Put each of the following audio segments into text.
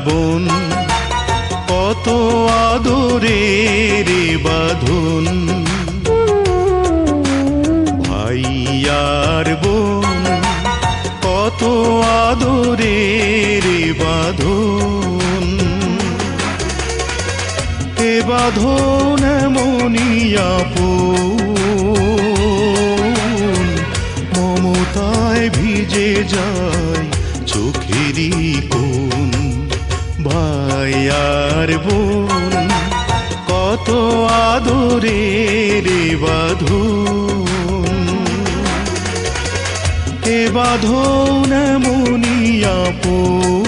বোন কত আদরের বাঁধন, ভাই আর বোন কত আদরের বাঁধন। এ বাঁধন এমনই আপন, মমতায় ভিজে যায় চোখেরই কোণ। ভাই আর বোন কত আদরের বাঁধন, এ বাঁধন এমনই আপন,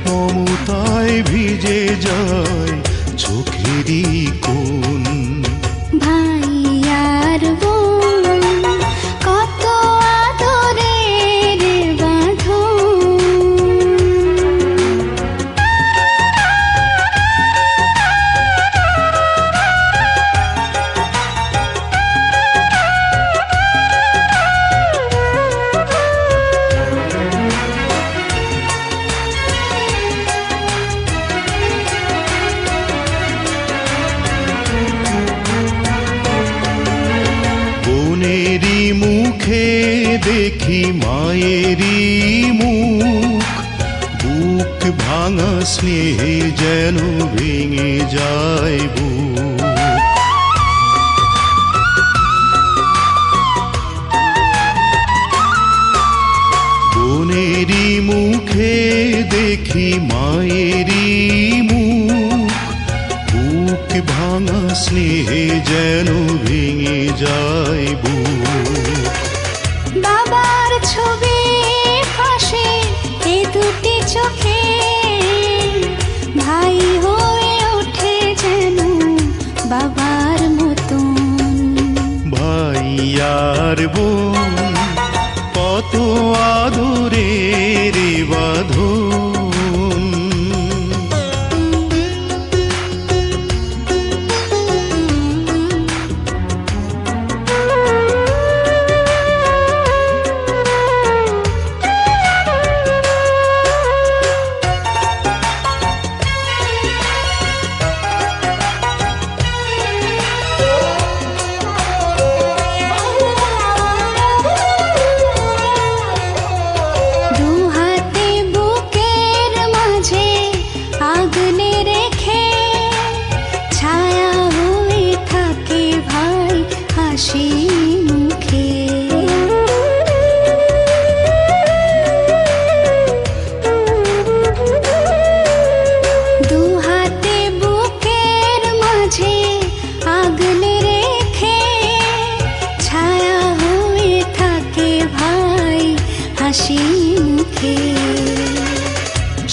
মমতায় ভিজে যায় চোখেরই কোণ। ভাই আর বোন কত আদরের বাঁধন। বোনেরই মুখে দেখি মায়েরই মুখ, বুক ভাঙা স্নেহে যেন ভেঙে যায় বুক। বোনেরই মুখে দেখি মায়েরই মুখ, বুক ভাঙা স্নেহে যেন ভেঙে যায় বুক। বাবার ছবি ভাসে এ দুটি চোখে, ভাই হয়ে ওঠে যেন বাবার মতন। ভাই আর বোন কত আদরের বাঁধন।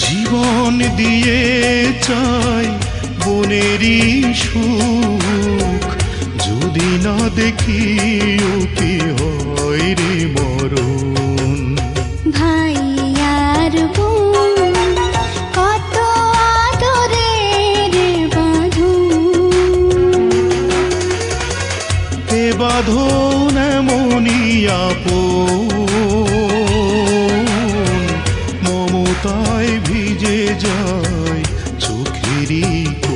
জীবন দিয়ে চাই বোনেরই সুখ, যদি না দেখি ও কি হয় রে মরণ। ভাই আর বোন কত আদরের বাঁধন, এ বাঁধন এমনই আপন, মমতায় ভিজে যায় চোখেরই কোণ।